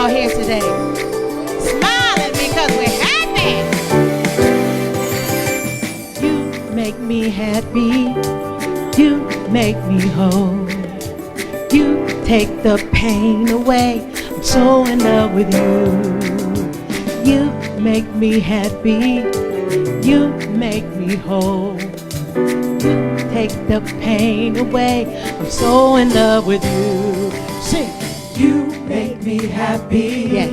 y'all here today. Smiling because we're happy. You make me happy. You make me whole. You take the pain away. I'm so in love with you. You make me happy. You make me whole. You take the pain away. I'm so in love with you. Sing. You make me happy. Yeah.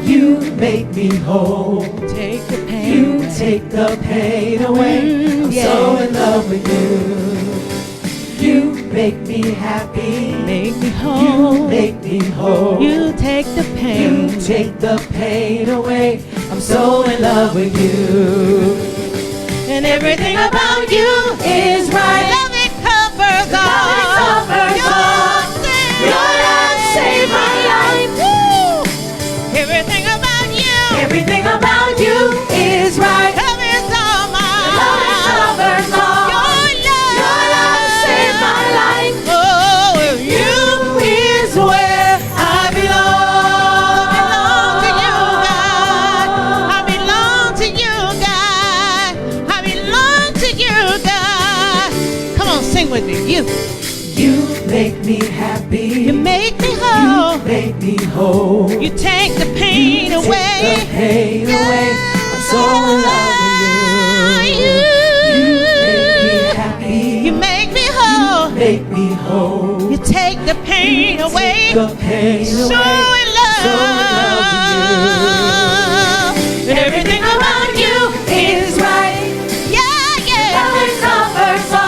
You make me whole. Take the pain You away. take the pain away. I'm yeah. so in love with you. You make me happy. Make me whole. You make me whole. You take the pain. You take the pain away. I'm so in love with you. And everything about you is right. Love it covers all. Love it covers all. Your love saved my life. Woo! Everything about you. Everything about you is right. Covers all my Love it covers all. Your love saved my life. Oh, you is where I belong. I belong to you, God. I belong to you, God. Come on, sing with me. You make me happy. You make me whole. You make me whole. You take the pain You away. take the pain away. I'm so in love with you. You make me happy. You make me whole. Make me whole. You take the pain away. Take the pain So away. in love. So in love with you. Everything about you is right. Yeah, yeah. Love it covers all.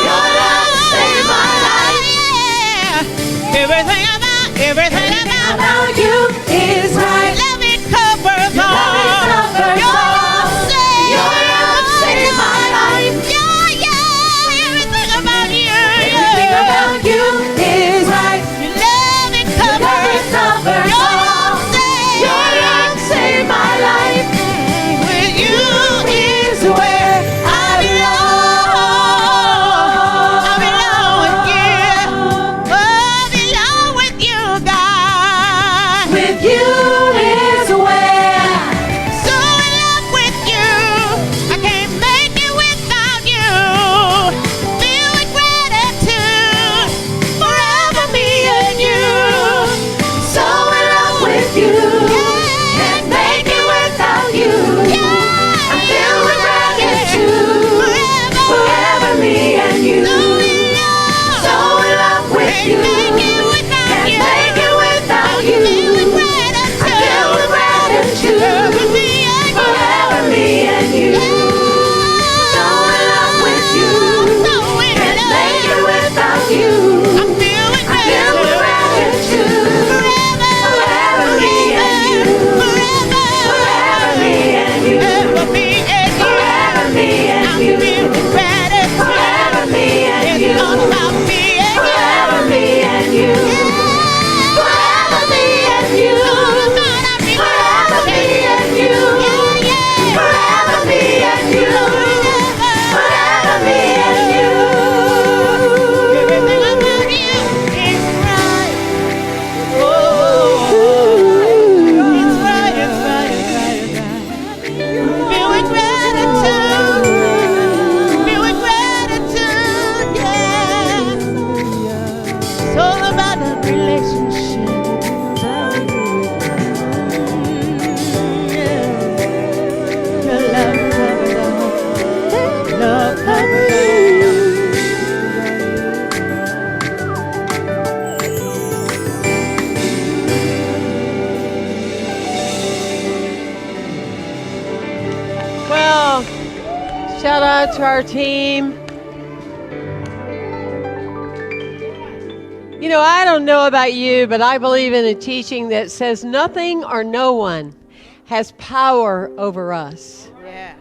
Your love saved my life. Yeah. Everything about you is right. Love it covers all. Love it covers all. Your love saved my life. Yeah, yeah. Everything about you. Everything about you is right. Your love it Love covers. it covers all. Your love saved my life. With you Is where I belong. I belong with you. Oh, I belong with you, God. With you is where. So in love with you. I can't make it without you. Filled with gratitude. Forever me and you. So in love with you. Can't make it without you. I'm filled with gratitude. Forever me and you. So in love with you. Can't make it without you. I'm filled with gratitude. Forever me and you. So in love with you. Can't make it without you. I'm filled with I'm filled with gratitude. Forever me and you. Forever me and you. Forever me and you. Forever me and you. Forever me and you. Forever me and you. Forever me and you. Forever me and you. Forever me and you. Everything about you is right. Oh, it's right, it's right, it's right, it's right. Filled with gratitude. Filled with gratitude, yeah. It's all about the relationship. Yeah. Your love covers all. Love covers all. Well, shout out to our team. You know, I don't know about you, but I believe in a teaching that says nothing or no one has power over us. Yeah.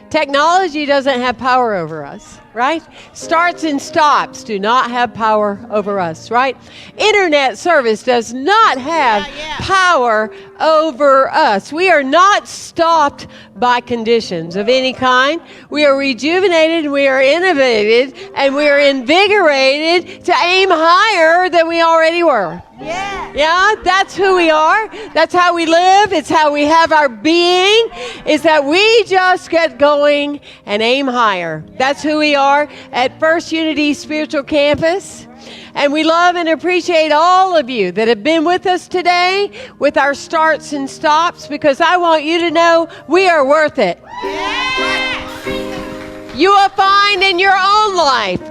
Technology doesn't have power over us. right? Starts and stops do not have power over us, right? Internet service does not have power over us. We are not stopped by conditions of any kind. We are rejuvenated, we are innovated, and we are invigorated to aim higher than we already were. Yeah, that's who we are. That's how we live. It's how we have our being, is that we just get going and aim higher. That's who we are at First Unity Spiritual Campus. And we love and appreciate all of you that have been with us today with our starts and stops, because I want you to know we are worth it. You will find in your own life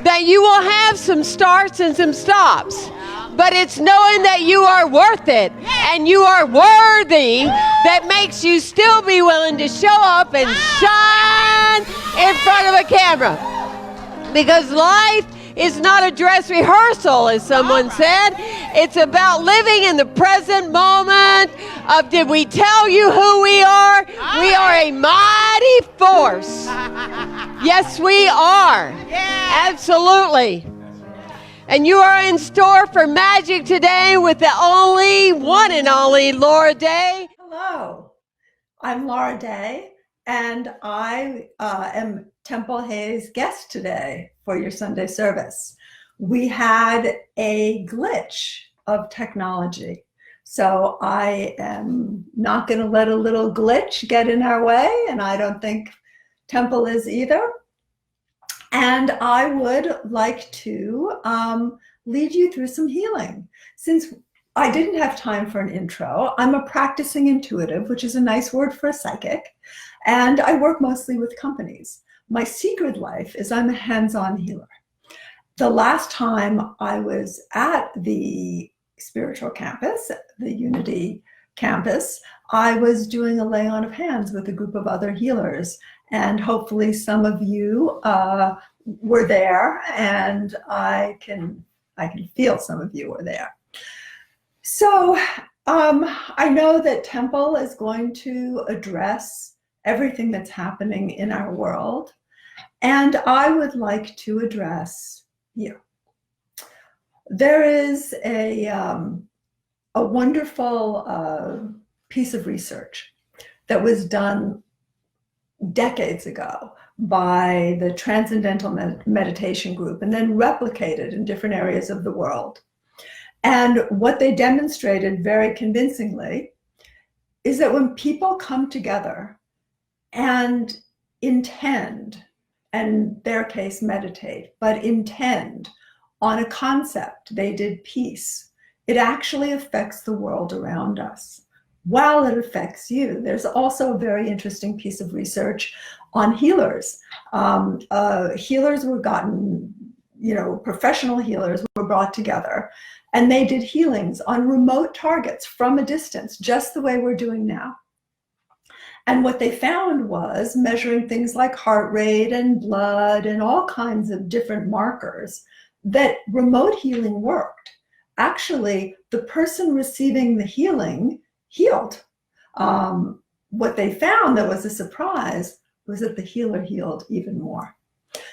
that you will have some starts and some stops. But it's knowing that you are worth it and you are worthy that makes you still be willing to show up and shine in front of a camera. Because life is not a dress rehearsal, as someone said. It's about living in the present moment of, did we tell you who we are? We are a mighty force. Yes, we are. Absolutely. And you are in store for magic today with the only, one and only Laura Day. Hello, I'm Laura Day, and I am Temple Hayes' guest today for your Sunday service. We had a glitch of technology, so I am not going to let a little glitch get in our way, and I don't think Temple is either. And I would like to lead you through some healing. Since I didn't have time for an intro, I'm a practicing intuitive, which is a nice word for a psychic, and I work mostly with companies. My secret life is I'm a hands-on healer. The last time I was at the spiritual campus, the Unity campus, I was doing a lay-on of hands with a group of other healers. And hopefully some of you were there, and I can feel some of you were there. So I know that Temple is going to address everything that's happening in our world, and I would like to address you. There is a wonderful piece of research that was done decades ago by the Transcendental Meditation Group and then replicated in different areas of the world. And what they demonstrated very convincingly is that when people come together and intend, and in their case meditate, but intend on a concept, they did peace, it actually affects the world around us. While it affects you, there's also a very interesting piece of research on healers. Healers were gotten, professional healers were brought together, and they did healings on remote targets from a distance, just the way we're doing now. And what they found was, measuring things like heart rate and blood and all kinds of different markers, that remote healing worked. Actually, the person receiving the healing healed. What they found that was a surprise was that the healer healed even more.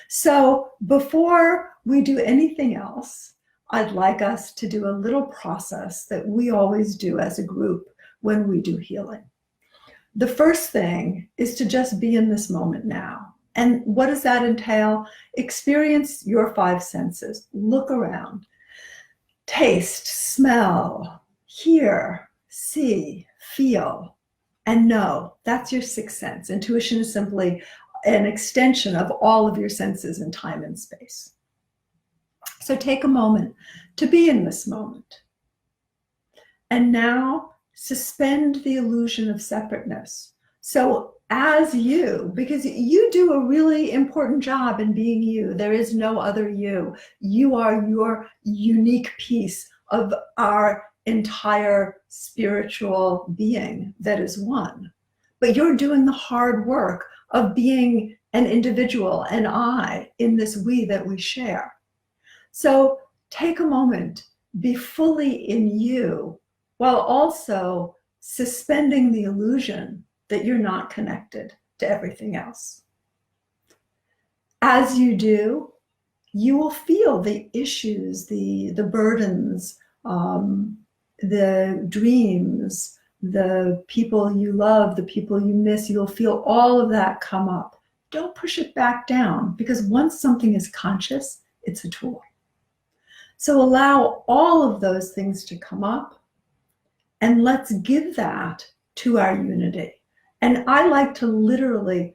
So before we do anything else, I'd like us to do a little process that we always do as a group when we do healing. The first thing is to just be in this moment now. And what does that entail? Experience your five senses. Look around. Taste, smell, hear, see, feel, and know. That's your sixth sense. Intuition is simply an extension of all of your senses in time and space. So take a moment to be in this moment. And now suspend the illusion of separateness. So as you, because you do a really important job in being you. There is no other you. You are your unique piece of our entire spiritual being that is one. But you're doing the hard work of being an individual, an I, in this we that we share. So take a moment, be fully in you, while also suspending the illusion that you're not connected to everything else. as you do, you will feel the issues, the burdens, the dreams, the people you love, the people you miss. You'll feel all of that come up. Don't push it back down, because once something is conscious, it's a tool. So allow all of those things to come up, and let's give that to our unity. And I like to literally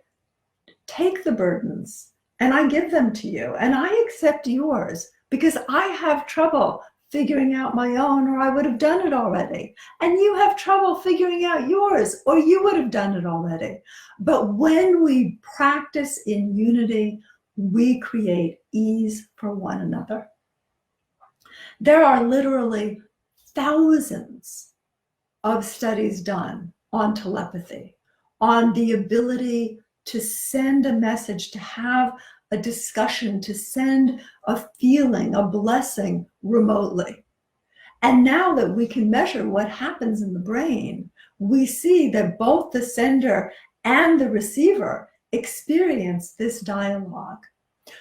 take the burdens and I give them to you, and I accept yours, because I have trouble figuring out my own, or I would have done it already. And you have trouble figuring out yours, or you would have done it already. But when we practice in unity, we create ease for one another. There are literally thousands of studies done on telepathy, on the ability to send a message, to have a discussion, to send a feeling, a blessing remotely. And now that we can measure what happens in the brain, we see that both the sender and the receiver experience this dialogue.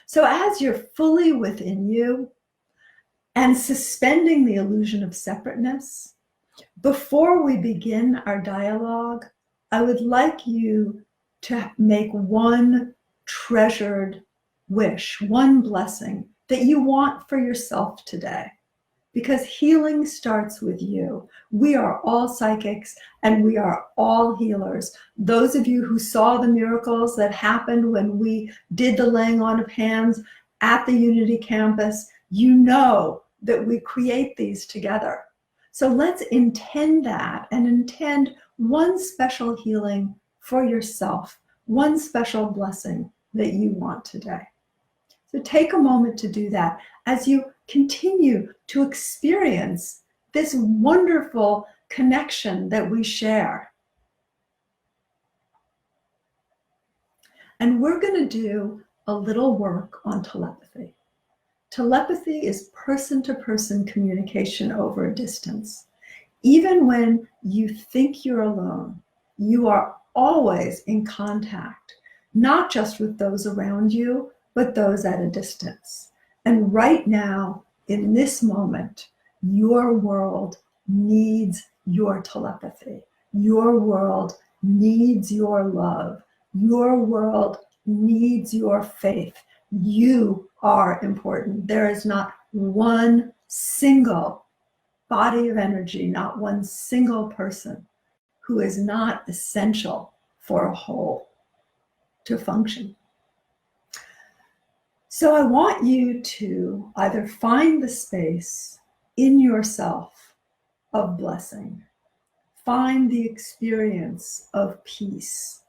So as you're fully within you and suspending the illusion of separateness, before we begin our dialogue, I would like you to make one treasured wish, one blessing that you want for yourself today. Because healing starts with you. We are all psychics and we are all healers. Those of you who saw the miracles that happened when we did the laying on of hands at the Unity campus, you know that we create these together. So let's intend that, and intend one special healing for yourself, one special blessing that you want today. So take a moment to do that as you continue to experience this wonderful connection that we share. And we're going to do a little work on telepathy. Telepathy is person-to-person communication over a distance. Even when you think you're alone, you are always in contact, not just with those around you, but those at a distance. And right now, in this moment, your world needs your telepathy. Your world needs your love. Your world needs your faith. You are important. There is not one single body of energy, not one single person who is not essential for a whole to function. So I want you to either find the space in yourself of blessing, find the experience of peace,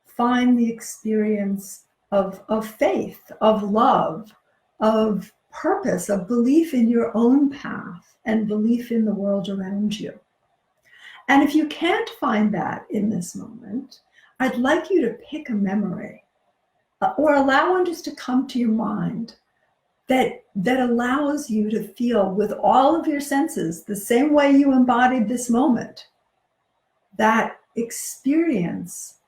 find the experience of faith, of love, of purpose, of belief in your own path and belief in the world around you. And if you can't find that in this moment, I'd like you to pick a memory or allow one just to come to your mind that allows you to feel with all of your senses, the same way you embodied this moment, that experience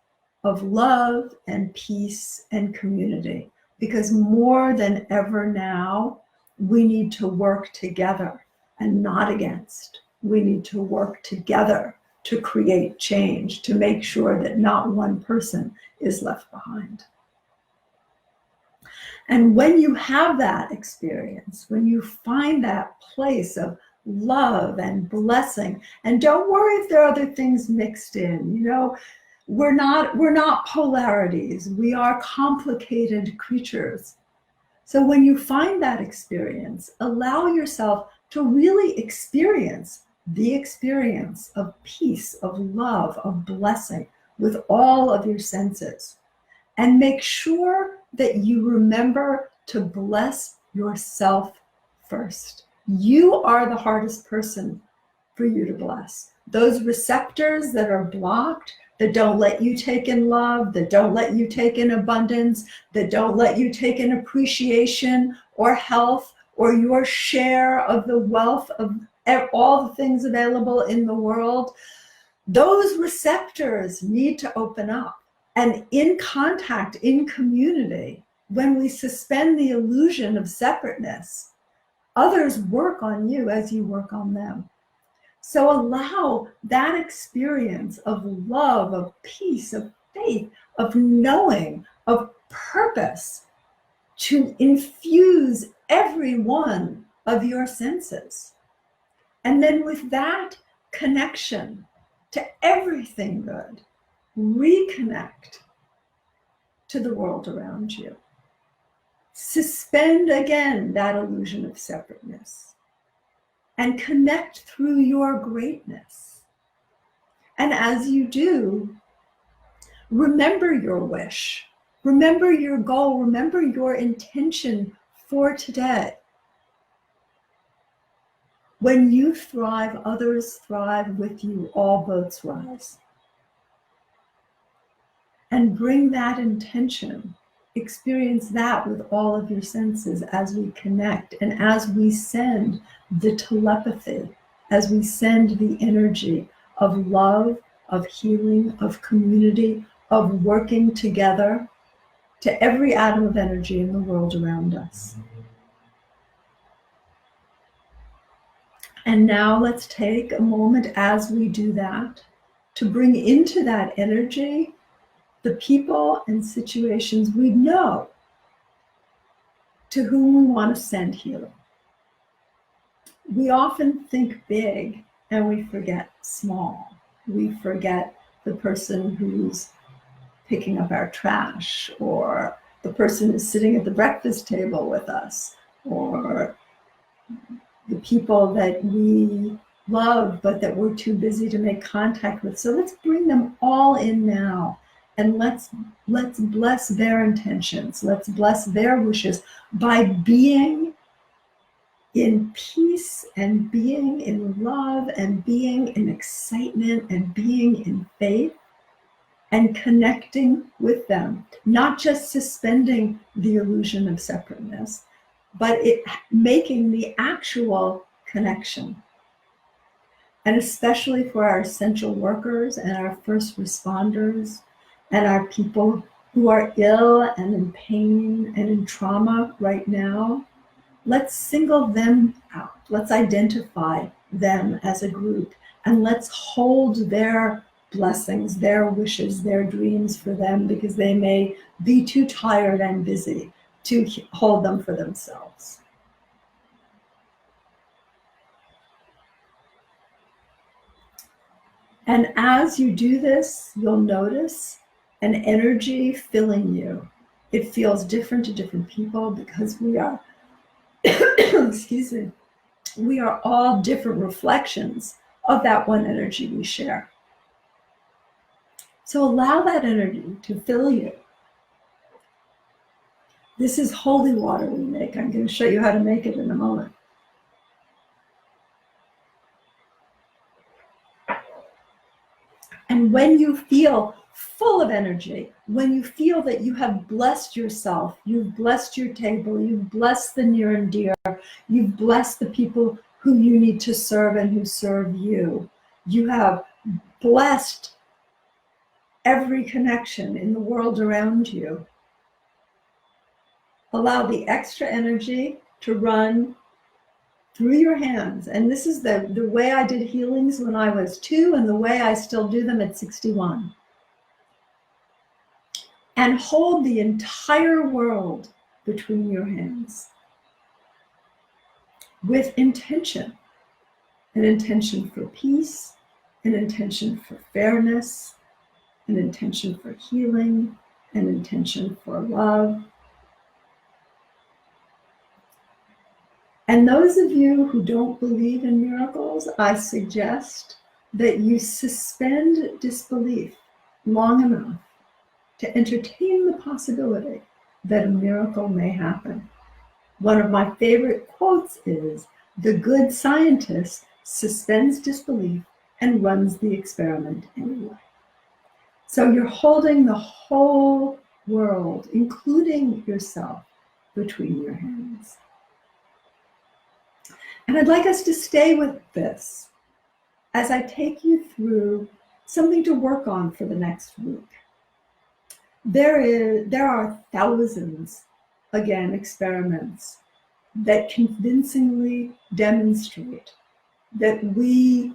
of love and peace and community. Because more than ever now, we need to work together and not against. We need to work together to create change, to make sure that not one person is left behind. And when you have that experience, when you find that place of love and blessing, and don't worry if there are other things mixed in, you know, we're not polarities. We are complicated creatures. So when you find that experience, allow yourself to really experience the experience of peace, of love, of blessing with all of your senses. And make sure that you remember to bless yourself first. You are the hardest person for you to bless. Those receptors that are blocked, that don't let you take in love, that don't let you take in abundance, that don't let you take in appreciation or health or your share of the wealth of all the things available in the world, those receptors need to open up. And in contact, in community, when we suspend the illusion of separateness, others work on you as you work on them. So allow that experience of love, of peace, of faith, of knowing, of purpose to infuse every one of your senses. And then with that connection to everything good, reconnect to the world around you. Suspend again that illusion of separateness and connect through your greatness. And as you do, remember your wish, remember your goal, remember your intention for today. When you thrive, others thrive with you, all boats rise. And bring that intention, experience that with all of your senses as we connect and as we send the telepathy, as we send the energy of love, of healing, of community, of working together to every atom of energy in the world around us. And now let's take a moment as we do that to bring into that energy the people and situations we know to whom we want to send healing. We often think big and we forget small. We forget the person who's picking up our trash, or the person who's sitting at the breakfast table with us, or the people that we love but that we're too busy to make contact with. So let's bring them all in now. And let's bless their intentions. Let's bless their wishes by being in peace and being in love and being in excitement and being in faith and connecting with them. Not just suspending the illusion of separateness, but making the actual connection. And especially for our essential workers and our first responders, and our people who are ill and in pain and in trauma right now, let's single them out. Let's identify them as a group, and let's hold their blessings, their wishes, their dreams for them, because they may be too tired and busy to hold them for themselves. And as you do this, you'll notice an energy filling you. It feels different to different people because we are, excuse me, we are all different reflections of that one energy we share. So allow that energy to fill you. This is holy water we make. I'm going to show you how to make it in a moment. And when you feel full of energy, when you feel that you have blessed yourself, you've blessed your table, you've blessed the near and dear, you've blessed the people who you need to serve and who serve you, you have blessed every connection in the world around you, allow the extra energy to run through your hands. And this is the way I did healings when I was 2 and the way I still do them at 61. And hold the entire world between your hands with intention, an intention for peace, an intention for fairness, an intention for healing, an intention for love. And those of you who don't believe in miracles, I suggest that you suspend disbelief long enough to entertain the possibility that a miracle may happen. One of my favorite quotes is, "The good scientist suspends disbelief and runs the experiment anyway." So you're holding the whole world, including yourself, between your hands. And I'd like us to stay with this as I take you through something to work on for the next week. There are thousands again experiments that convincingly demonstrate that we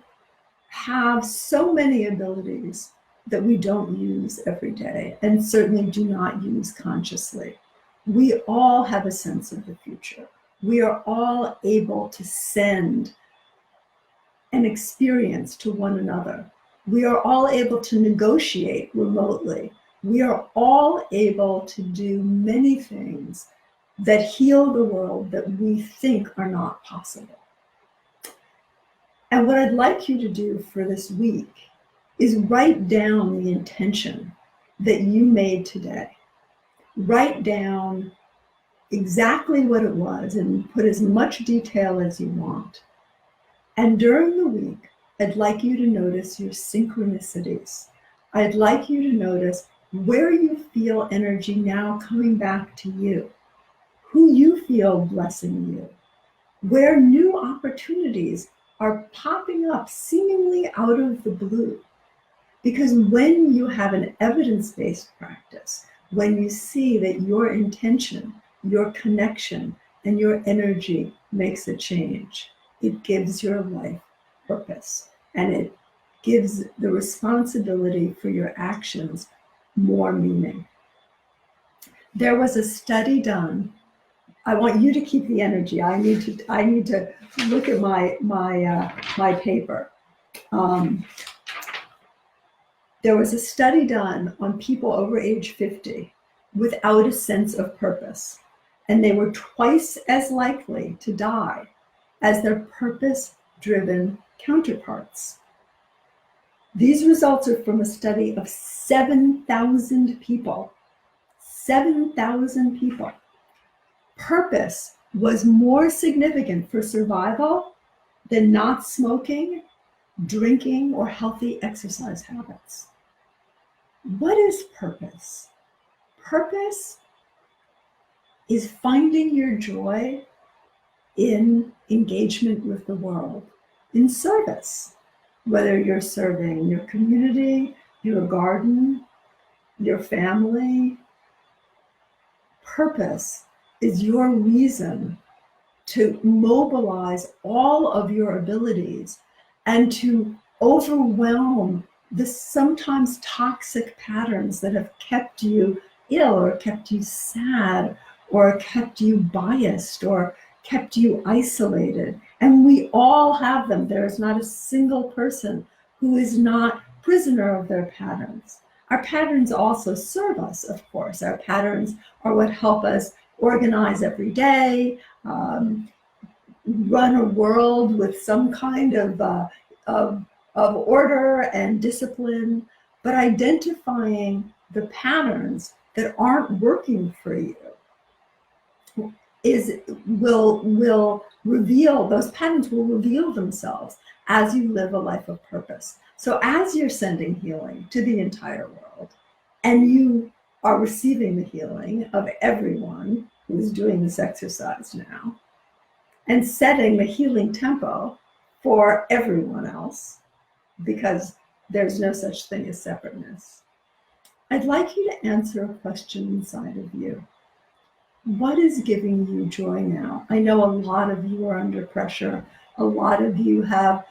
have so many abilities that we don't use every day and certainly do not use consciously. We all have a sense of the future. We are all able to send an experience to one another. We are all able to negotiate remotely. We are all able to do many things that heal the world that we think are not possible. And what I'd like you to do for this week is write down the intention that you made today. Write down exactly what it was and put as much detail as you want. And during the week, I'd like you to notice your synchronicities. I'd like you to notice where you feel energy now coming back to you, who you feel blessing you, where new opportunities are popping up seemingly out of the blue. Because when you have an evidence-based practice, when you see that your intention, your connection, and your energy makes a change, it gives your life purpose, and it gives the responsibility for your actions more meaning. There was a study done. I want you to keep the energy. I need to look at my paper. There was a study done on people over age 50 without a sense of purpose, and they were twice as likely to die as their purpose-driven counterparts. These results are from a study of 7,000 people. 7,000 people. Purpose was more significant for survival than not smoking, drinking, or healthy exercise habits. What is purpose? Purpose is finding your joy in engagement with the world, in service, whether you're serving your community, your garden, your family. Purpose is your reason to mobilize all of your abilities and to overwhelm the sometimes toxic patterns that have kept you ill or kept you sad or kept you biased or kept you isolated. And we all have them. There is not a single person who is not prisoner of their patterns. Our patterns also serve us, of course. Our patterns are what help us organize every day, run a world with some kind of order and discipline. But identifying the patterns that aren't working for you will reveal, those patterns will reveal themselves as you live a life of purpose. So as you're sending healing to the entire world, and you are receiving the healing of everyone who's doing this exercise now, and setting the healing tempo for everyone else, because there's no such thing as separateness, I'd like you to answer a question inside of you. What is giving you joy now? I know a lot of you are under pressure. A lot of you have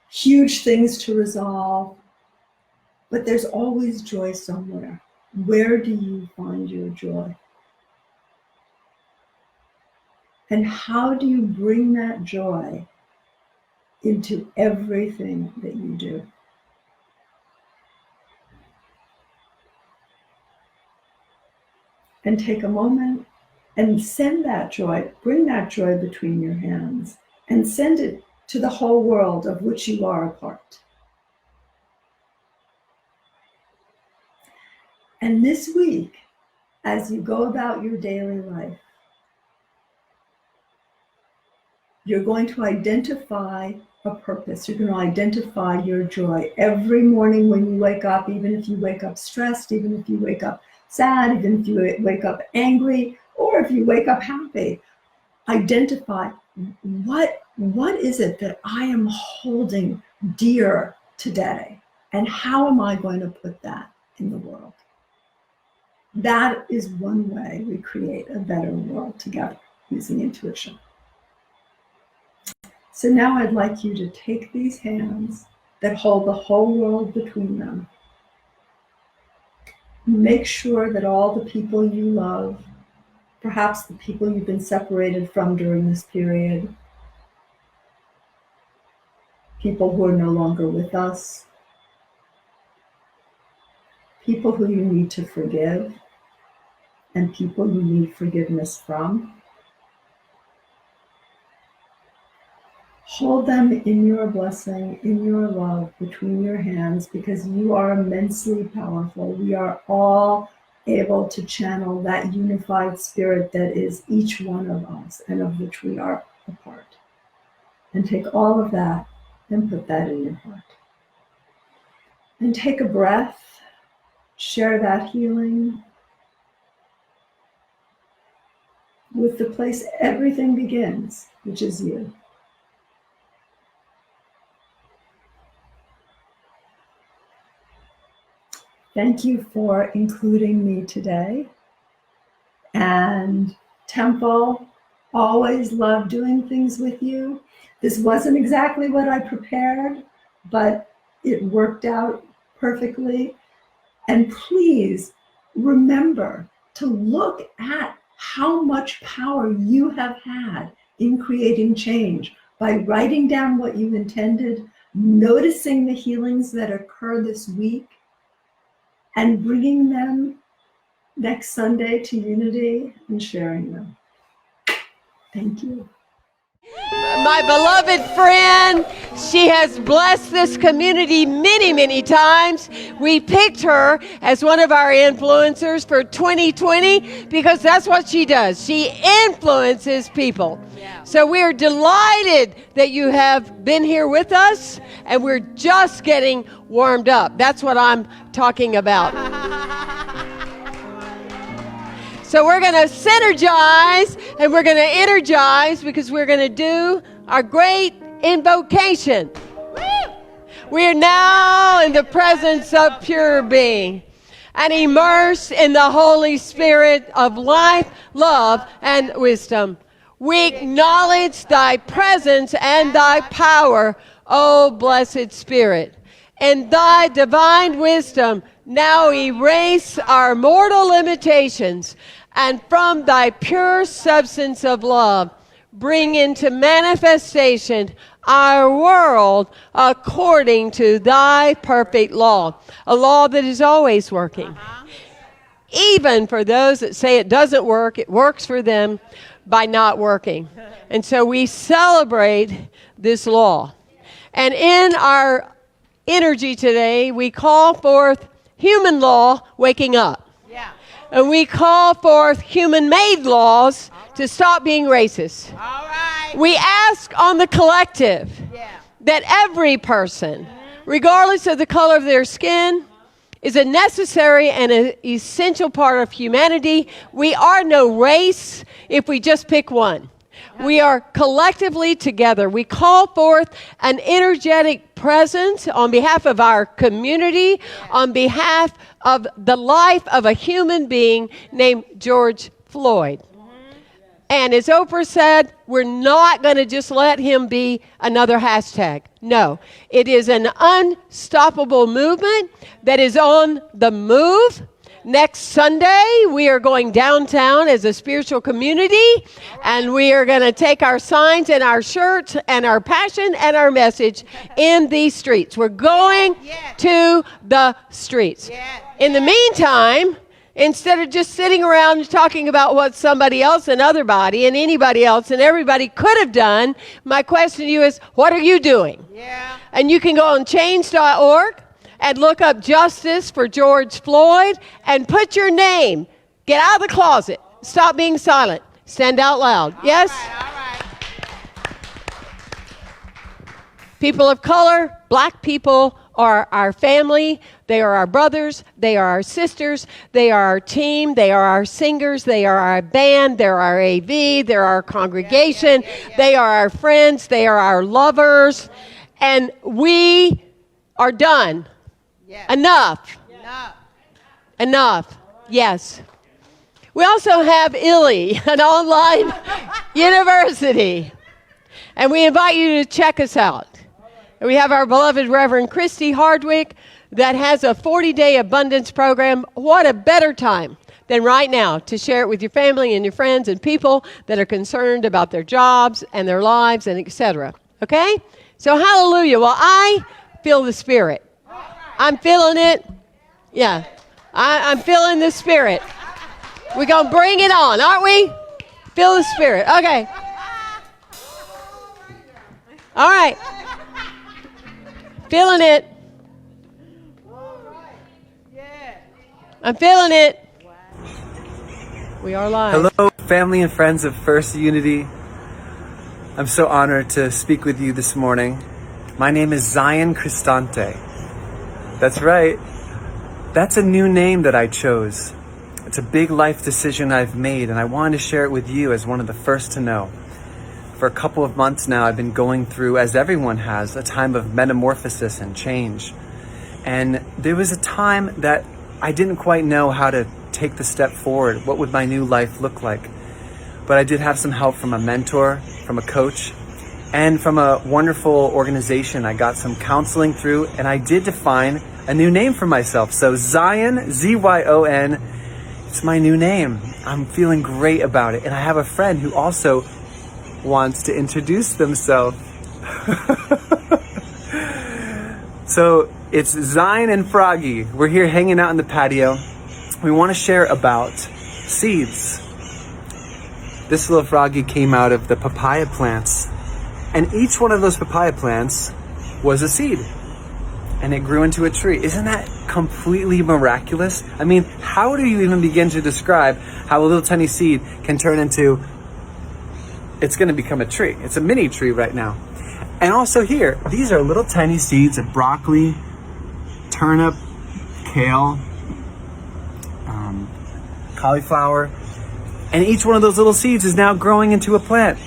huge things to resolve, but there's always joy somewhere. Where do you find your joy? And how do you bring that joy into everything that you do? And take a moment and send that joy, bring that joy between your hands and send it to the whole world of which you are a part. And this week, as you go about your daily life, you're going to identify a purpose. You're going to identify your joy. Every morning when you wake up, even if you wake up stressed, even if you wake up sad, even if you wake up angry, or if you wake up happy, identify what is it that I am holding dear today, and how am I going to put that in the world? That is one way we create a better world together, using intuition. So now I'd like you to take these hands that hold the whole world between them. Make sure that all the people you love, perhaps the people you've been separated from during this period, people who are no longer with us, people who you need to forgive, and people you need forgiveness from, hold them in your blessing, in your love, between your hands, because you are immensely powerful. We are all able to channel that unified spirit that is each one of us and of which we are a part. And take all of that and put that in your heart. And take a breath, share that healing with the place everything begins, which is you. Thank you for including me today. And Temple, always love doing things with you. This wasn't exactly what I prepared, but it worked out perfectly. And please remember to look at how much power you have had in creating change by writing down what you intended, noticing the healings that occur this week, and bringing them next Sunday to Unity and sharing them. Thank you. My beloved friend, she has blessed this community many, many times. We picked her as one of our influencers for 2020 because that's what she does. She influences people. Yeah. So we are delighted that you have been here with us, and we're just getting warmed up. That's what I'm talking about. So we're going to synergize and we're going to energize because we're going to do our great invocation. Woo! We are now in the presence of pure being and immersed in the Holy Spirit of life, love, and wisdom. We acknowledge thy presence and thy power, O blessed Spirit. And thy divine wisdom now erase our mortal limitations, and from thy pure substance of love, bring into manifestation our world according to thy perfect law, a law that is always working. Even for those that say it doesn't work, it works for them by not working. And so we celebrate this law. And in our energy today, we call forth human law waking up. Yeah. And we call forth human-made laws to stop being racist. All right. We ask on the collective that every person, regardless of the color of their skin, is a necessary and an essential part of humanity. We are no race if we just pick one. We are collectively together. We call forth an energetic presence on behalf of our community, on behalf of the life of a human being named George Floyd. And as Oprah said, we're not going to just let him be another hashtag. No, it is an unstoppable movement that is on the move. Next Sunday, we are going downtown as a spiritual community, and we are going to take our signs and our shirts and our passion and our message in these streets. We're going to the streets. In the meantime, instead of just sitting around and talking about what somebody else and other body and anybody else and everybody could have done, my question to you is, what are you doing? Yeah. And you can go on change.org and look up Justice for George Floyd and put your name. Get out of the closet. Stop being silent. Stand out loud. Yes? All right. People of color, black people are our family. They are our brothers. They are our sisters. They are our team. They are our singers. They are our band. They're our AV. They're our congregation. They are our friends. They are our lovers. And we are done. Enough. Enough. Yes. We also have ILLI, an online university. And we invite you to check us out. And we have our beloved Reverend Christy Hardwick that has a 40-day abundance program. What a better time than right now to share it with your family and your friends and people that are concerned about their jobs and their lives and etc. Okay? So hallelujah. Well, I feel the Spirit. I'm feeling it. Yeah. I'm feeling the Spirit. We're going to bring it on, aren't we? Feel the Spirit. Okay. All right. Feeling it. I'm feeling it. We are live. Hello, family and friends of First Unity. I'm so honored to speak with you this morning. My name is Zion Cristante. That's right. That's a new name that I chose. It's a big life decision I've made, and I wanted to share it with you as one of the first to know. For a couple of months now, I've been going through, as everyone has, a time of metamorphosis and change. And there was a time that I didn't quite know how to take the step forward. What would my new life look like? But I did have some help from a mentor, from a coach, and from a wonderful organization. I got some counseling through, and I did define a new name for myself. So Zion, Z-Y-O-N, it's my new name. I'm feeling great about it. And I have a friend who also wants to introduce themselves. So it's Zion and Froggy. We're here hanging out in the patio. We want to share about seeds. This little froggy came out of the papaya plants. And each one of those papaya plants was a seed. And it grew into a tree. Isn't that completely miraculous? I mean, how do you even begin to describe how a little tiny seed can turn into, it's going to become a tree. It's a mini tree right now. And also here, these are little tiny seeds of broccoli, turnip, kale, cauliflower. And each one of those little seeds is now growing into a plant.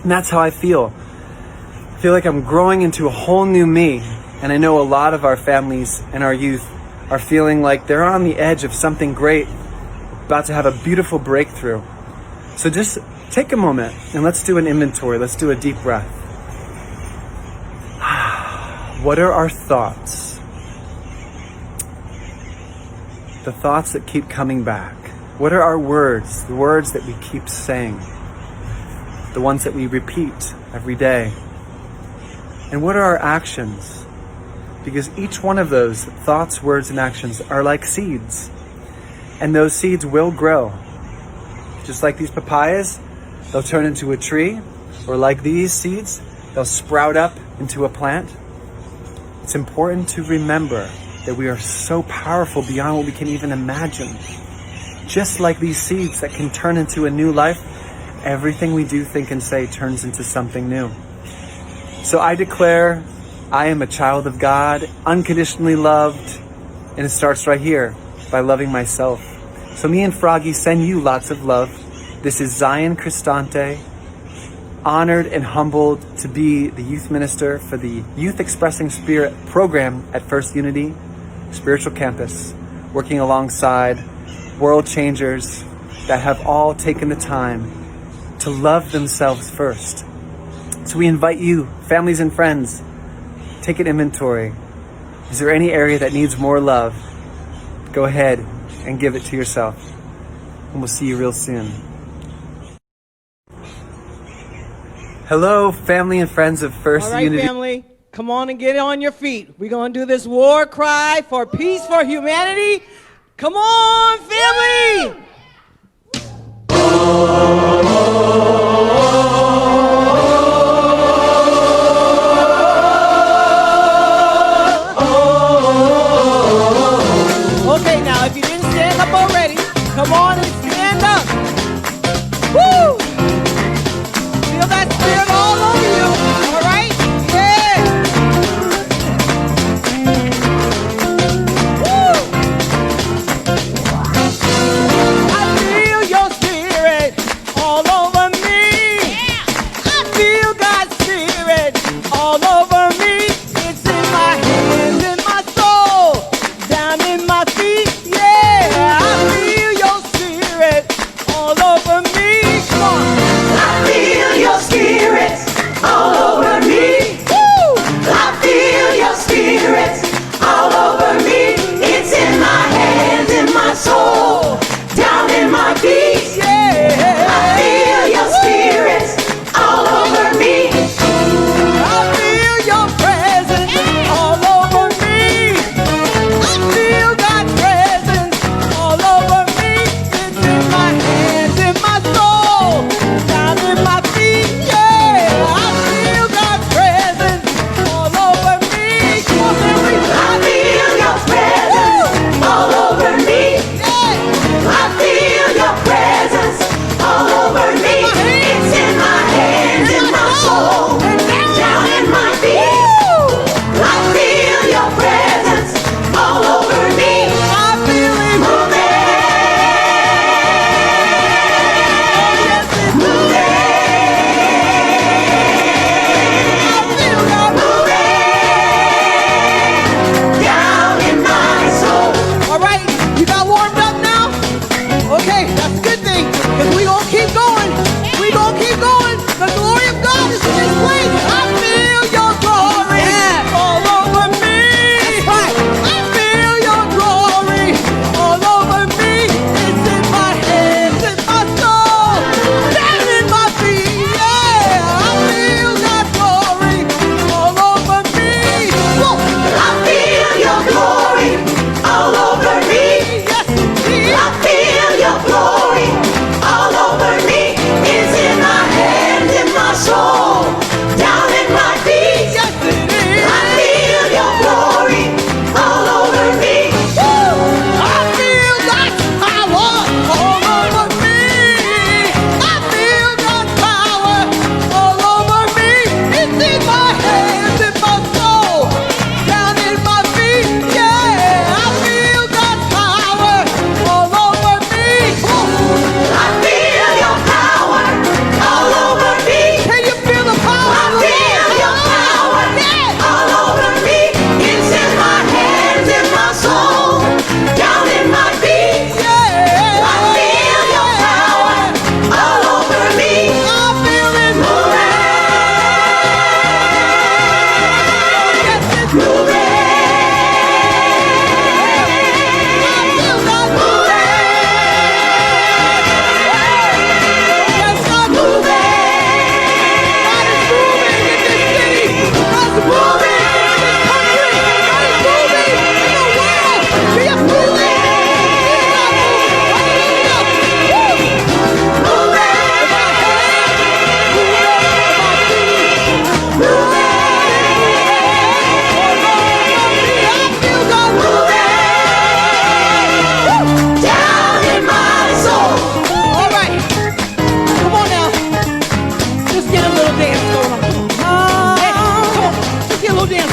And that's how I feel. I feel like I'm growing into a whole new me. And I know a lot of our families and our youth are feeling like they're on the edge of something great, about to have a beautiful breakthrough. So just take a moment and let's do an inventory. Let's do a deep breath. What are our thoughts? The thoughts that keep coming back. What are our words? The words that we keep saying. The ones that we repeat every day. And what are our actions? Because each one of those thoughts, words, and actions are like seeds. And those seeds will grow. Just like these papayas, they'll turn into a tree. Or like these seeds, they'll sprout up into a plant. It's important to remember that we are so powerful beyond what we can even imagine. Just like these seeds that can turn into a new life, everything we do, think, and say turns into something new. So I declare I am a child of God, unconditionally loved, and it starts right here by loving myself. So me and Froggy send you lots of love. This is Zion Cristante, honored and humbled to be the youth minister for the Youth Expressing Spirit program at First Unity Spiritual Campus, working alongside world changers that have all taken the time to love themselves first. So we invite you, families and friends, take an inventory. Is there any area that needs more love? Go ahead and give it to yourself. And we'll see you real soon. Hello, family and friends of First All right, Unity. family, come on and get on your feet. We're going to do this war cry for peace for humanity. Come on, family! Okay, now, if you didn't stand up already, come on and stand up. Woo! Feel that spirit all over you, all right? Yeah! Woo! I feel your spirit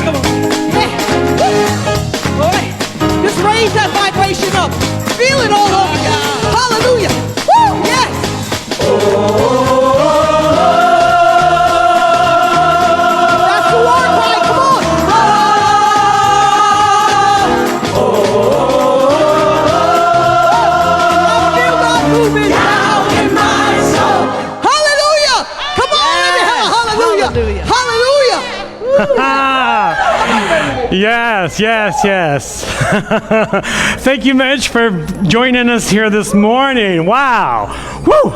Come on. Yeah. Woo. All right. Just raise that vibration up. Feel it all over you. Hallelujah. Woo. Yes. That's the war cry. Come on. I feel God moving. Down in my soul. Hallelujah. Come on. Let me have a hallelujah. Hallelujah. Yes, yes, yes. Thank you much for joining us here this morning. Wow. Woo!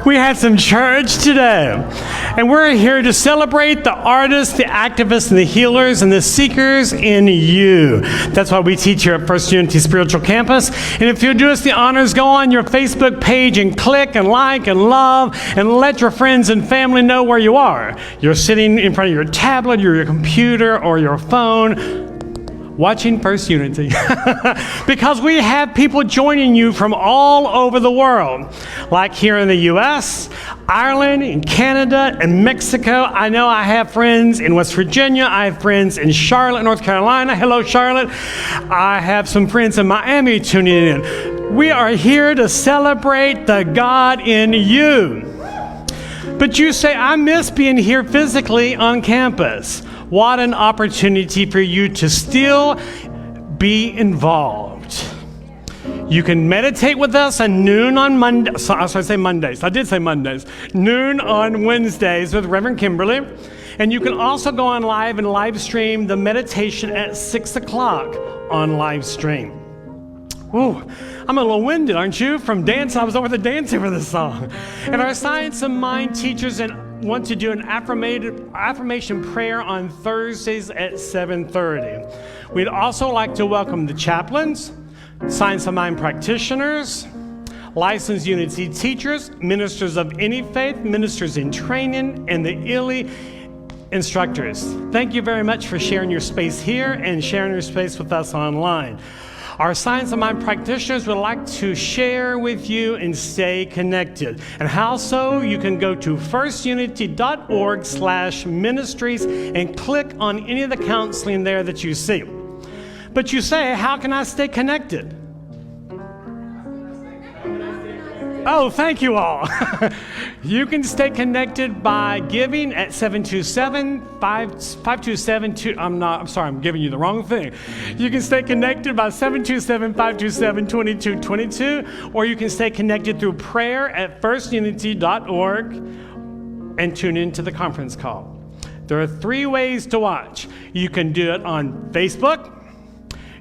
We had some church today. And we're here to celebrate the artists, the activists, and the healers, and the seekers in you. That's what we teach here at First Unity Spiritual Campus. And if you'll do us the honors, go on your Facebook page and click and like and love and let your friends and family know where you are. You're sitting in front of your tablet or your computer or your phone watching First Unity. Because we have people joining you from all over the world, like here in the U.S., Ireland, and Canada, and Mexico. I know I have friends in West Virginia. I have friends in Charlotte, North Carolina. Hello, Charlotte. I have some friends in Miami tuning in. We are here to celebrate the God in you. But you say, I miss being here physically on campus. What an opportunity for you to still be involved. You can meditate with us at noon on Mondays. I say Mondays. I did say Mondays. Noon on Wednesdays with Reverend Kimberly. And you can also go on live and live stream the meditation at 6 o'clock on live stream. Ooh, I'm a little winded, aren't you? From dance, I was over the dancing for this song. And our Science of Mind teachers want to do an affirmation prayer on Thursdays at 7:30. We'd also like to welcome the chaplains, Science of Mind practitioners, licensed Unity teachers, ministers of any faith, ministers in training, and the ILI instructors. Thank you very much for sharing your space here and sharing your space with us online. Our Science of Mind practitioners would like to share with you and stay connected. And how so? You can go to firstunity.org/ministries and click on any of the counseling there that you see. But you say, how can I stay connected? Oh, thank you all. You can stay connected by giving at 727-527. I'm sorry, I'm giving you the wrong thing. You can stay connected by 727-527-2222, or you can stay connected through prayer at firstunity.org and tune into the conference call. There are 3 ways to watch. You can do it on Facebook.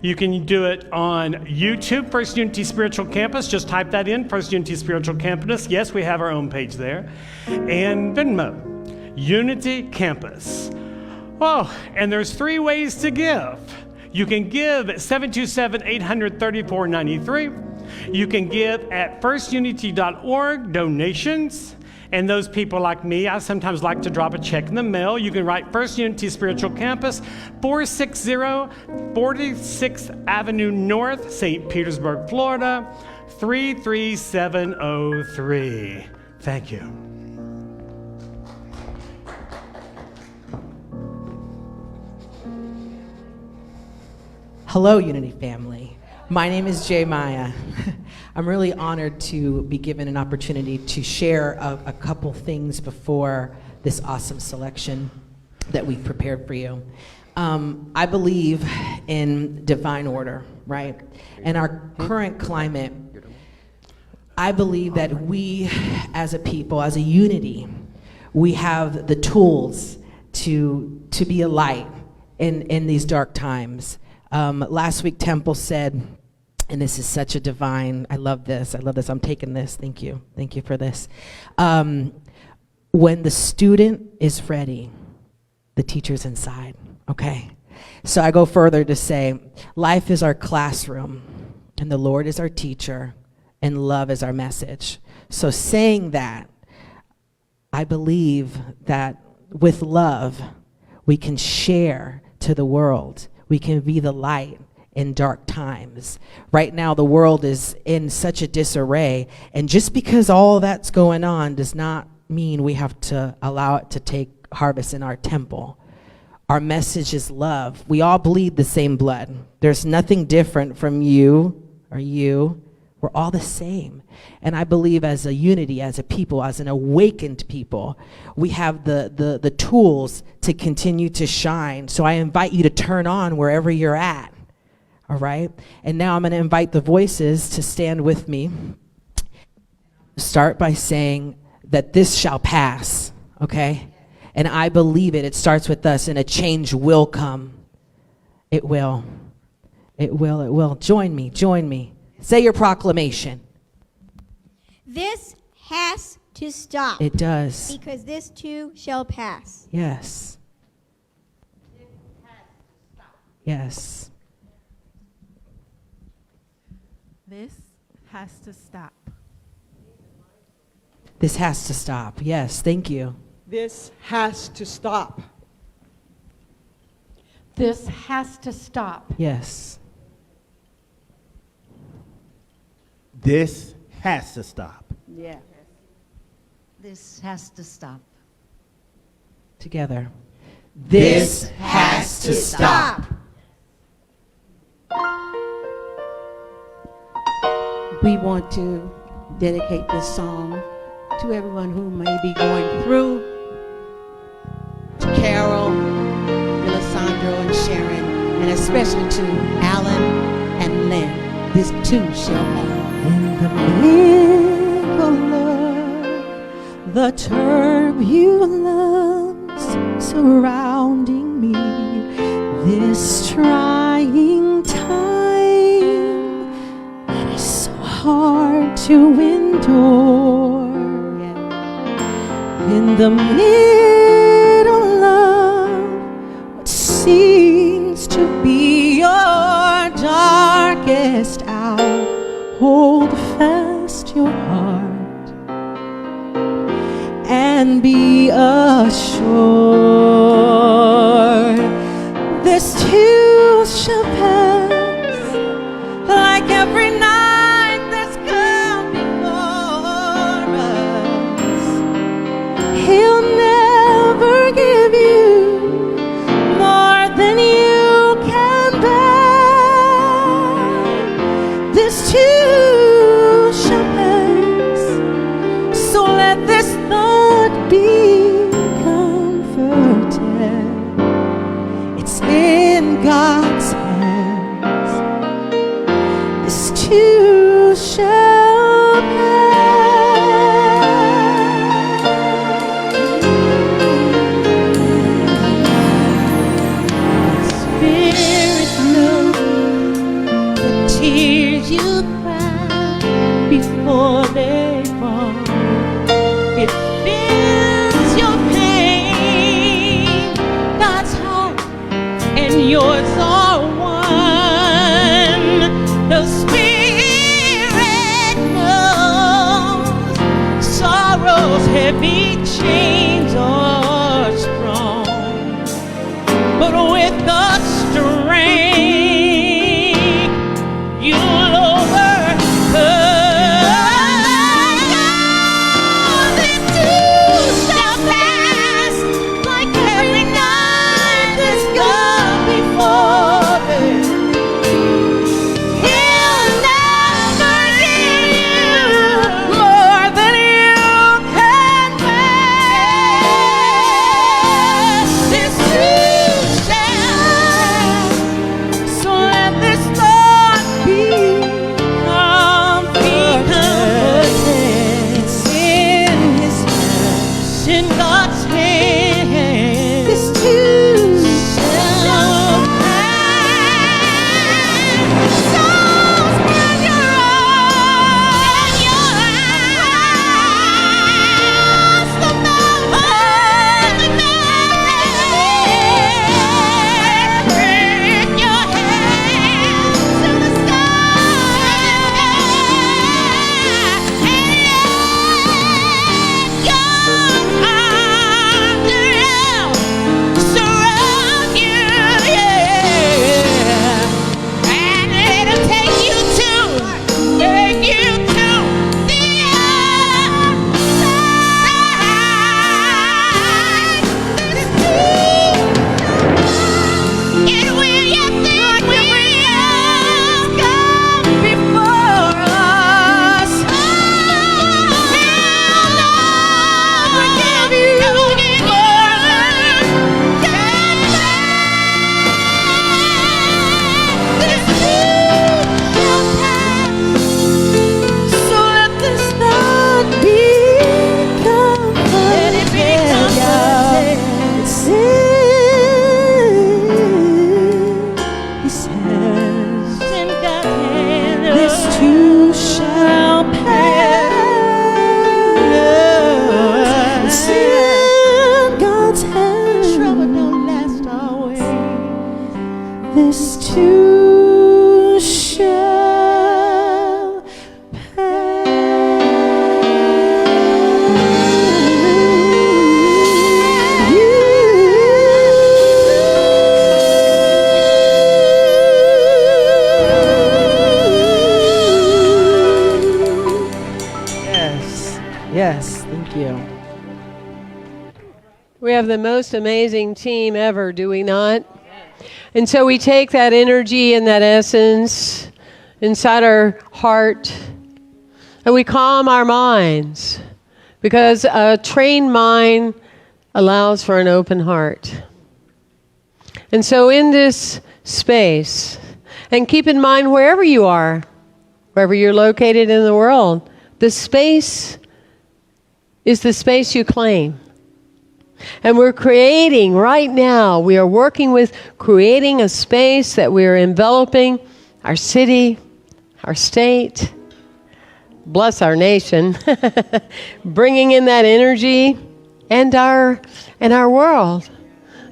You can do it on YouTube, First Unity Spiritual Campus. Just type that in, First Unity Spiritual Campus. Yes, we have our own page there. And Venmo, Unity Campus. Oh, and there's 3 ways to give. You can give at 727-834-93. You can give at firstunity.org, donations. And those people like me, I sometimes like to drop a check in the mail. You can write First Unity Spiritual Campus, 460 46th Avenue North, St. Petersburg, Florida, 33703. Thank you. Hello, Unity family. My name is Jay Maya. I'm really honored to be given an opportunity to share a couple things before this awesome selection that we've prepared for you. I believe in divine order, right? And our current climate, I believe that we as a people, as a unity, we have the tools to be a light in these dark times. Last week, Temple said, and this is such a divine, I love this, I'm taking this, thank you for this. When the student is ready, the teacher's inside, okay? So I go further to say, life is our classroom, and the Lord is our teacher, and love is our message. So saying that, I believe that with love, we can share to the world. We can be the light in dark times. Right now, the world is in such a disarray, and just because all that's going on does not mean we have to allow it to take harvest in our temple. Our message is love. We all bleed the same blood. There's nothing different from you or you. We're all the same. And I believe as a unity, as a people, as an awakened people, we have the tools to continue to shine. So I invite you to turn on wherever you're at. All right? And now I'm going to invite the voices to stand with me. Start by saying that this shall pass, okay? And I believe it. It starts with us, and a change will come. It will. It will. It will. Join me. Join me. Say your proclamation. This has to stop. It does. Because this too shall pass. Yes. Yes. This has to stop. This has to stop. Yes, thank you. This has to stop. This has to stop. Yes. This has to stop. Yeah. This has to stop. Together. This has to stop. We want to dedicate this song to everyone who may be going through, to Carol, Alessandro, and Sharon, and especially to Alan and Lynn. This too shall pass. In the middle of the turbulence surrounding me, this trying time that is so hard to endure. In the middle of what seems to be your darkest hour, hold fast your heart and be assured this too shall pass, like every night that's come before us. He'll never give you more than you can bear. This too shall pass, so let this thought be comforted. It's in God's hands. This too shall pass. Spirit knows the tears you cry before they fall. It feels your pain. God's heart and yours are one. The Spirit knows sorrow's heavy chains are strong, but with the strength you'll overcome. This too shall pass, like every night that's gone before them. He'll never give you more than you can bear. This too shall This too shall Yes. Yes. Thank you. We have the most amazing team ever, do we not? And so we take that energy and that essence inside our heart and we calm our minds, because a trained mind allows for an open heart. And so in this space, and keep in mind wherever you are, wherever you're located in the world, the space is the space you claim. And we're creating right now, we are working with creating a space that we are enveloping our city, our state, bless our nation, bringing in that energy and our world.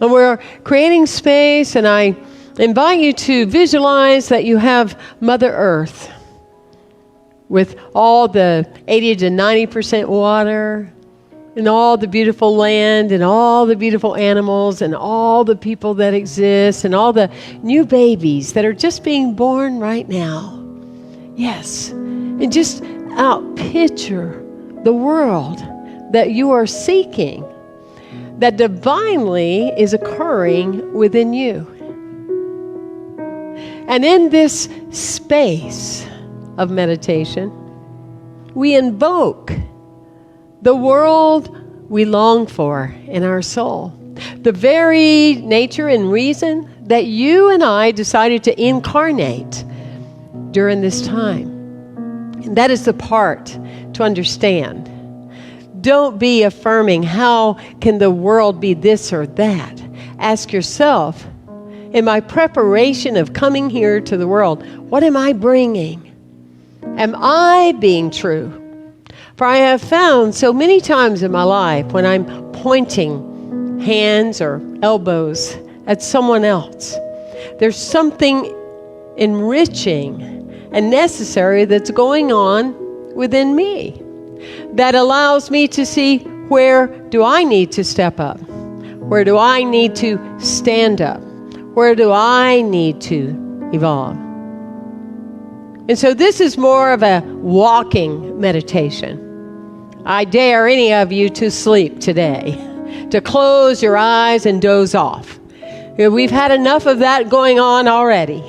And we're creating space, and I invite you to visualize that you have Mother Earth with all the 80 to 90% water, and all the beautiful land, and all the beautiful animals, and all the people that exist, and all the new babies that are just being born right now. Yes. And just picture the world that you are seeking, that divinely is occurring within you. And in this space of meditation, we invoke the world we long for in our soul. The very nature and reason that you and I decided to incarnate during this time. And that is the part to understand. Don't be affirming, how can the world be this or that? Ask yourself, in my preparation of coming here to the world, what am I bringing? Am I being true? For I have found so many times in my life when I'm pointing hands or elbows at someone else, there's something enriching and necessary that's going on within me that allows me to see, where do I need to step up? Where do I need to stand up? Where do I need to evolve? And so this is more of a walking meditation. I dare any of you to sleep today, to close your eyes and doze off. We've had enough of that going on already.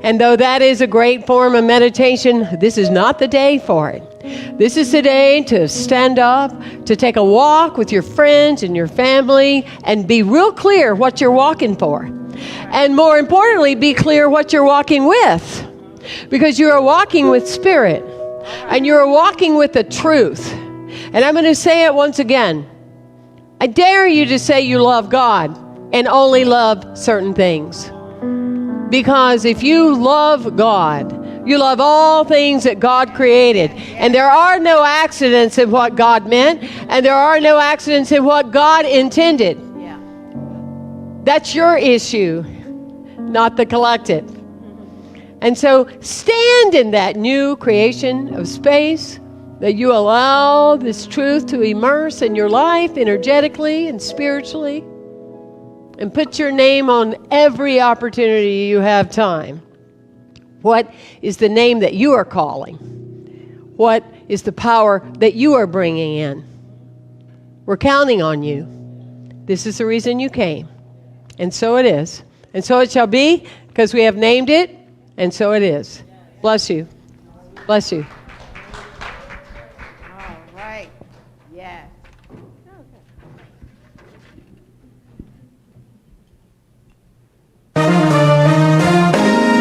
And though that is a great form of meditation, this is not the day for it. This is the day to stand up, to take a walk with your friends and your family, and be real clear what you're walking for. And more importantly, be clear what you're walking with. Because you are walking with spirit, and you are walking with the truth. And I'm going to say it once again. I dare you to say you love God and only love certain things. Because if you love God, you love all things that God created. And there are no accidents in what God meant, and there are no accidents in what God intended. That's your issue, not the collective. And so stand in that new creation of space, that you allow this truth to immerse in your life energetically and spiritually, and put your name on every opportunity you have time. What is the name that you are calling? What is the power that you are bringing in? We're counting on you. This is the reason you came. And so it is. And so it shall be, because we have named it, and so it is. Bless you. Bless you. All right. Yeah.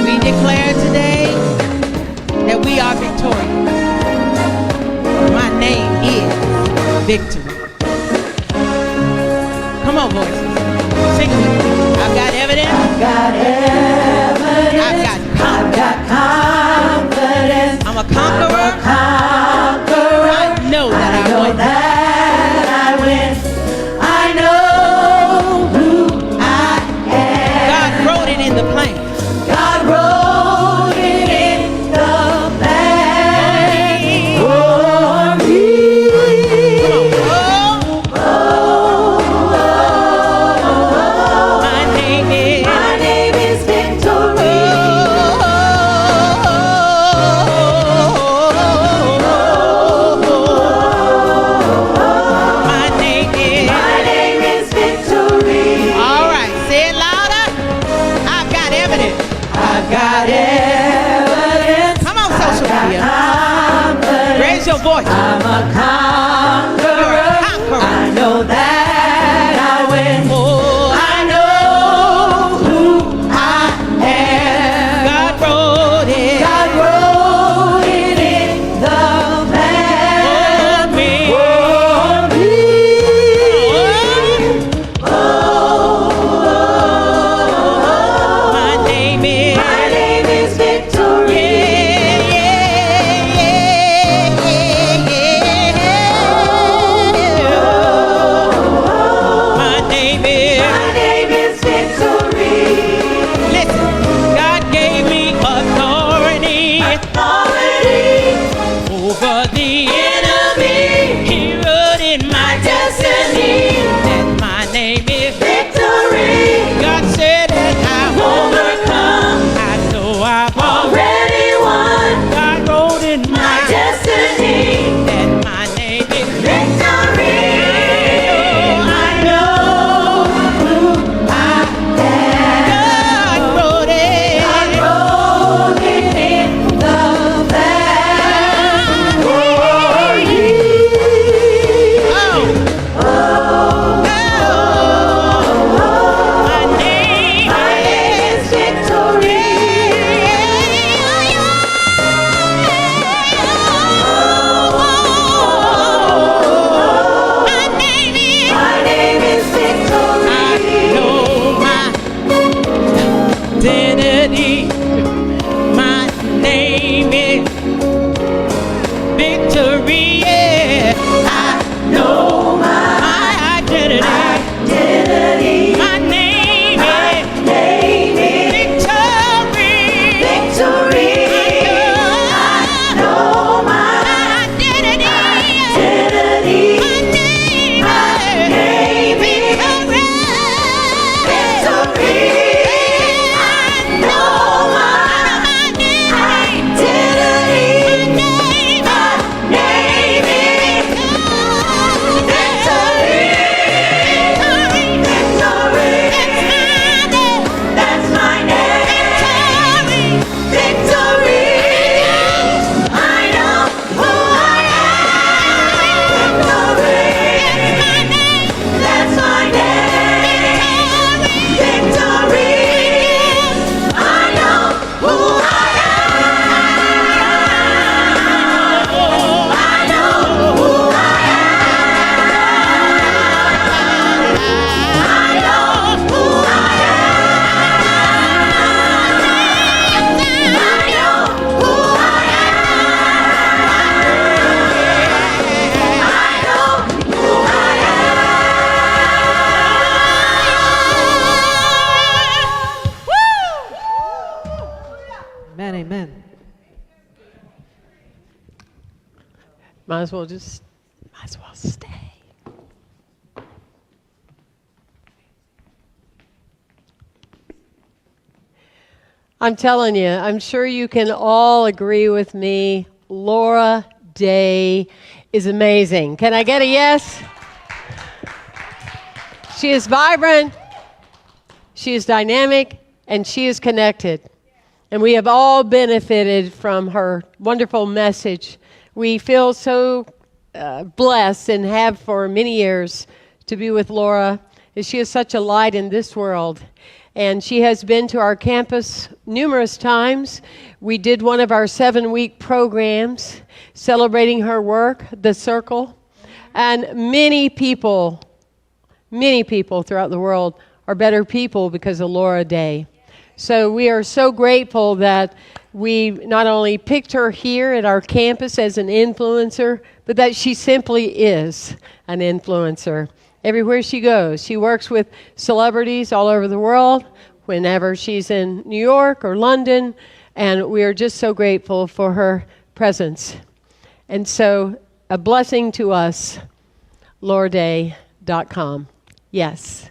We declare today that we are victorious. My name is Victory. Come on, voices. Sing it with me. I've got evidence. I've got evidence. I've got confidence. I'm a conqueror. I know that I win. I know who I am. God wrote it in the plan. got evidence. Come on, social media. Raise your voice. I'm a conqueror. I know that I win. Oh, I know who I am. God wrote it. God wrote it in the plan For me. for me. My name is. My name is Victory. My name is. My name is Victory. Listen, God gave me authority over the enemy. He wrote in my destiny that my name is Victory. God said that I've Overcome. I know I've Already won. God wrote in My my destiny. that my name is Victory. I know who I am. God wrote it. God wrote it in the plan for you. My name My name is Victory. My name is Victory. I know my identity. My name is Victory. Yeah. I know my identity. My name is Victory. Victory. I know my identity. My name is Victory. I know my identity. My name is Victory. That's my name. Victory. I know who I am. Victory. That's my name. Victory. I know who I am. I know who I am. I know who I Amen, amen. Might as well stay. I'm telling you, I'm sure you can all agree with me. Laura Day is amazing. Can I get a yes? She is vibrant, she is dynamic, and she is connected. And we have all benefited from her wonderful message. We feel so blessed and have for many years to be with Laura. She is such a light in this world. And she has been to our campus numerous times. We did one of our 7-week programs celebrating her work, The Circle. And many people throughout the world are better people because of Laura Day. So we are so grateful that we not only picked her here at our campus as an influencer, but that she simply is an influencer. Everywhere she goes, she works with celebrities all over the world whenever she's in New York or London, and we are just so grateful for her presence. And so a blessing to us, lauraday.com. Yes.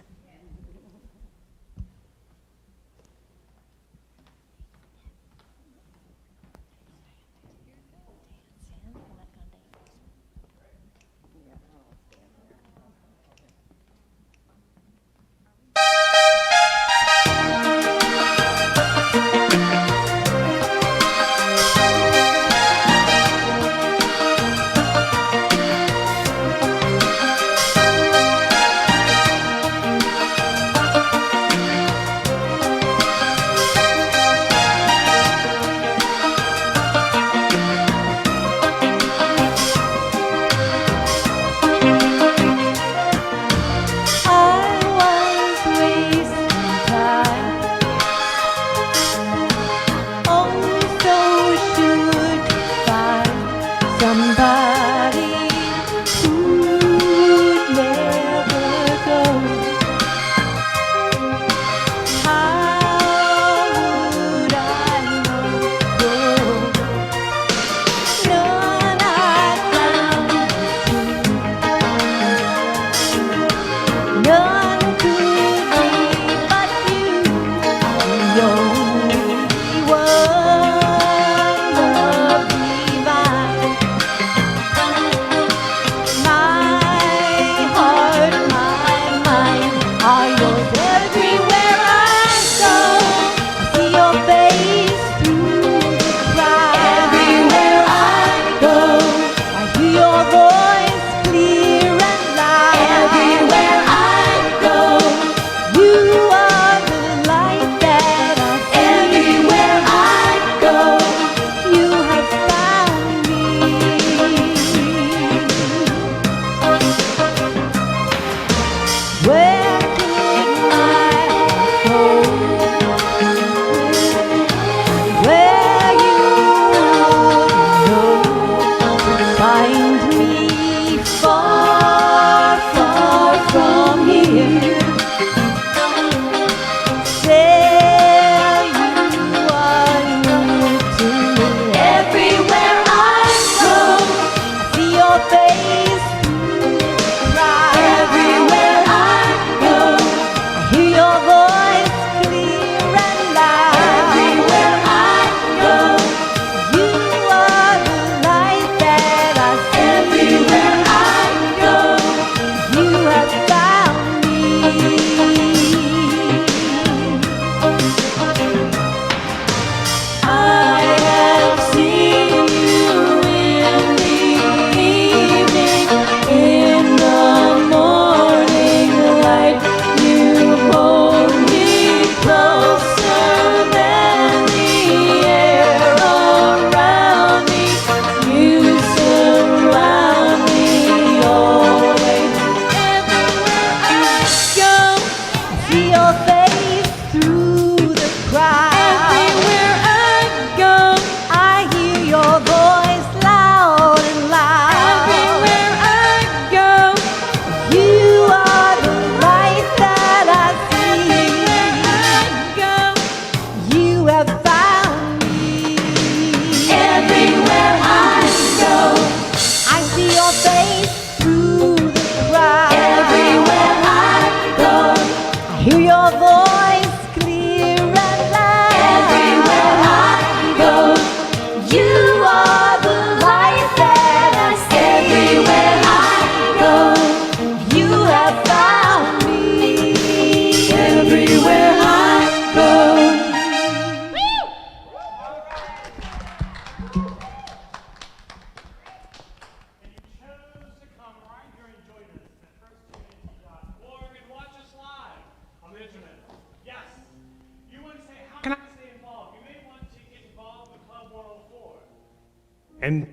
and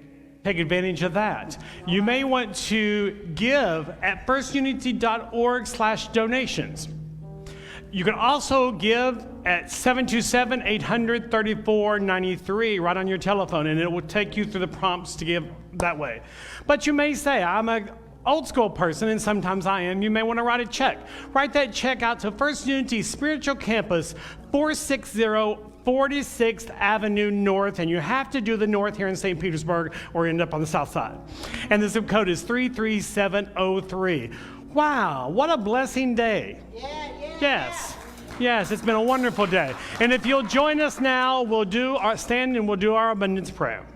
take advantage of that. You may want to give at firstunity.org/donations. You can also give at 727-800-3493 right on your telephone, and it will take you through the prompts to give that way. But you may say, I'm an old school person, and sometimes I am. You may want to write a check. Write that check out to First Unity Spiritual Campus, 460 46th Avenue North, and you have to do the north here in St. Petersburg or end up on the south side. And the zip code is 33703. Wow, what a blessing day. Yes, it's been a wonderful day. And if you'll join us now, we'll stand and we'll do our abundance prayer.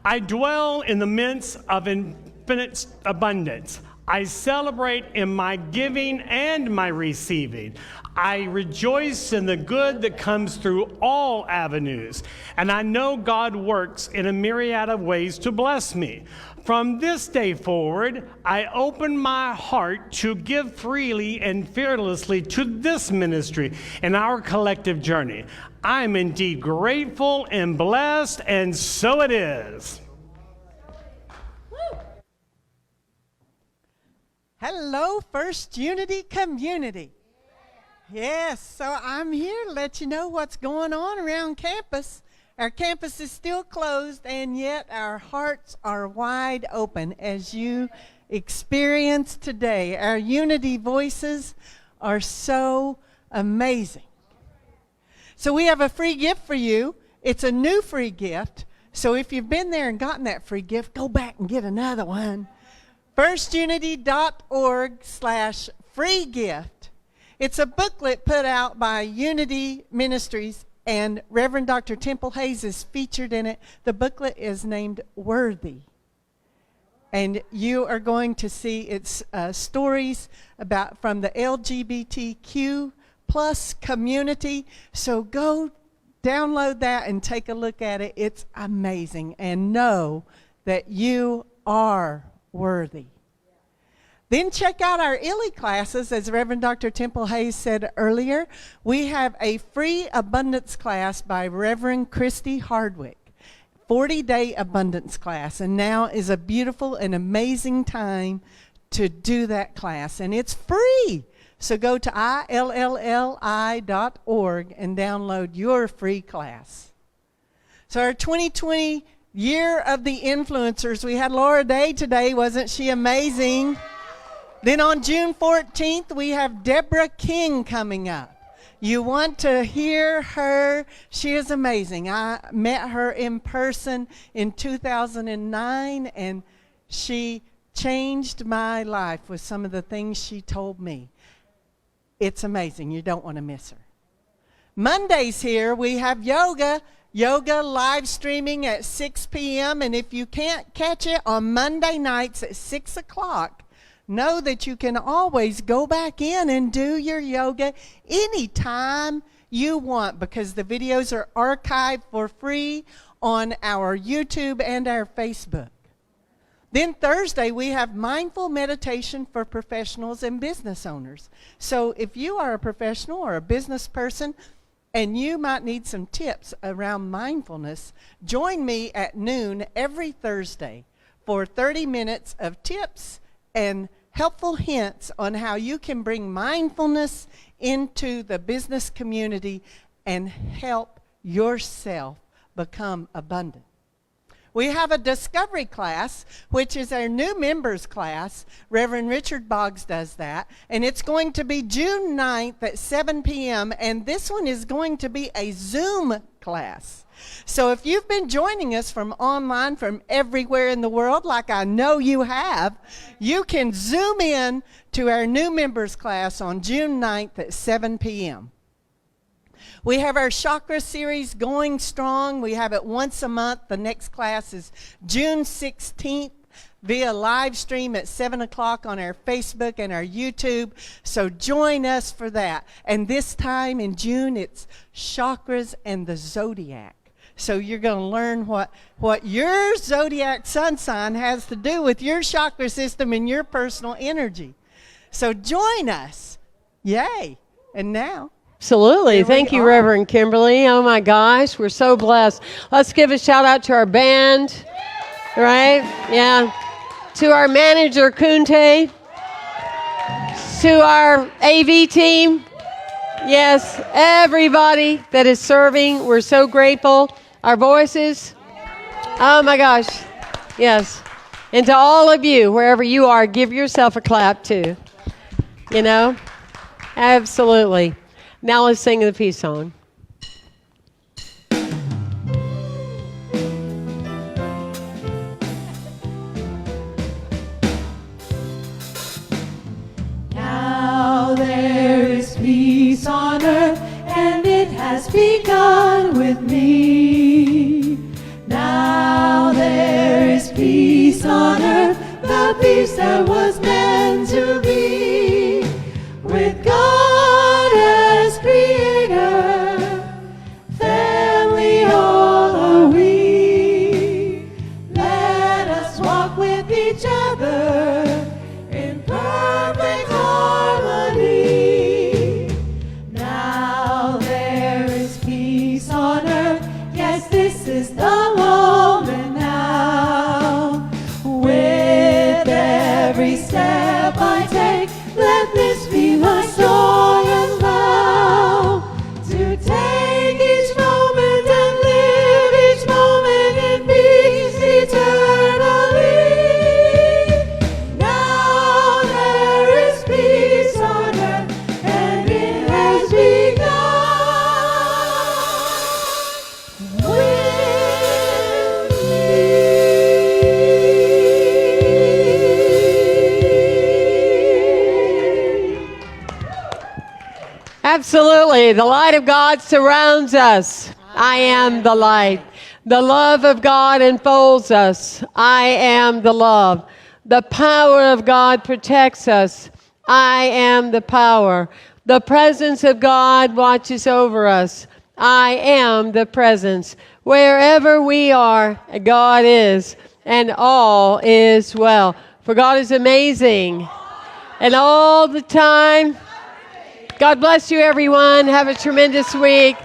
I dwell in the midst of infinite abundance. I celebrate in my giving and my receiving. I rejoice in the good that comes through all avenues. And I know God works in a myriad of ways to bless me. From this day forward, I open my heart to give freely and fearlessly to this ministry in our collective journey. I'm indeed grateful and blessed, and so it is. Hello, First Unity community. Yes, so I'm here to let you know what's going on around campus. Our campus is still closed, and yet our hearts are wide open as you experience today. Our unity voices are so amazing. So we have a free gift for you. It's a new free gift. So if you've been there and gotten that free gift, go back and get another one. firstunity.org/free gift. It's a booklet put out by Unity Ministries, and Reverend Dr. Temple Hayes is featured in it. The booklet is named Worthy. And you are going to see its stories from the LGBTQ plus community. So go download that and take a look at it. It's amazing. And know that you are worthy. Then check out our ILLI classes. As Reverend Dr. Temple Hayes said earlier, we have a free abundance class by Reverend Christy Hardwick, 40-day abundance class. And now is a beautiful and amazing time to do that class. And it's free. So go to ILLI.org and download your free class. So our 2020 Year of the Influencers, we had Laura Day today. Wasn't she amazing? Then on June 14th, we have Deborah King coming up. You want to hear her. She is amazing. I met her in person in 2009, and she changed my life with some of the things she told me. It's amazing. You don't want to miss her. Mondays here, we have yoga live streaming at 6 p.m. And if you can't catch it on Monday nights at 6 o'clock, know that you can always go back in and do your yoga anytime you want, because the videos are archived for free on our YouTube and our Facebook. Then Thursday, we have mindful meditation for professionals and business owners. So if you are a professional or a business person and you might need some tips around mindfulness, join me at noon every Thursday for 30 minutes of tips and helpful hints on how you can bring mindfulness into the business community and help yourself become abundant. We have a discovery class, which is our new members class. Reverend Richard Boggs does that. And it's going to be June 9th at 7 p.m. And this one is going to be a Zoom class. So if you've been joining us from online from everywhere in the world, like I know you have, you can Zoom in to our new members class on June 9th at 7 p.m. We have our chakra series going strong. We have it once a month. The next class is June 16th via live stream at 7 o'clock on our Facebook and our YouTube. So join us for that. And this time in June, it's chakras and the zodiac. So you're going to learn what your zodiac sun sign has to do with your chakra system and your personal energy. So join us. Yay. And now, Absolutely. Thank you, Reverend Kimberly. Oh my gosh, we're so blessed. Let's give a shout out to our band, right? Yeah. To our manager, Kunte. To our AV team. Yes, everybody that is serving. We're so grateful. Our voices. Oh my gosh. Yes. And to all of you, wherever you are, give yourself a clap too. You know? Absolutely. Now let's sing the peace song. Now there is peace on earth, and it has begun with me. Now there is peace on earth, the peace that was meant to be. With God as creator, family all are we. Let us walk with each other in perfect harmony. Now there is peace on earth. Yes, this is the moment now. With every step I take, let this be my song and vow. To take each moment and live each moment in peace eternally. Now there is peace on earth, and it has begun with me. Absolutely. The light of God surrounds us. I am the light. The love of God enfolds us. I am the love. The power of God protects us. I am the power. The presence of God watches over us. I am the presence. Wherever we are, God is, and all is well. For God is amazing. And all the time, God bless you, everyone. Have a tremendous week.